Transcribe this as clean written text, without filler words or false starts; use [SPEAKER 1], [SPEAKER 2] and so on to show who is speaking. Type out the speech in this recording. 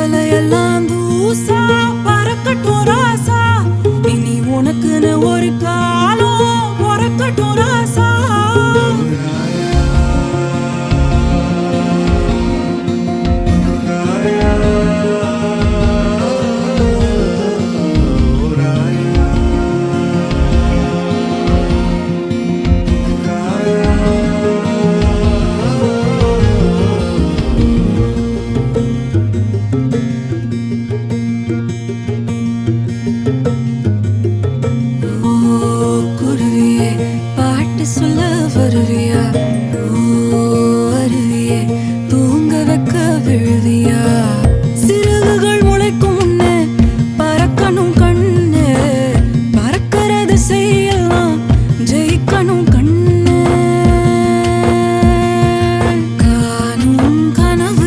[SPEAKER 1] தலையெல்லாம் தூசா பறக்கட்டும் ராசா, இனி உனக்குன்னு ஒரு காலம் பொறக்கட்டும் ராசா. குருவியே பாட்டு சொல்ல வருவியா? ஓ அருவியே தூங்க வைக்க விழுவியா?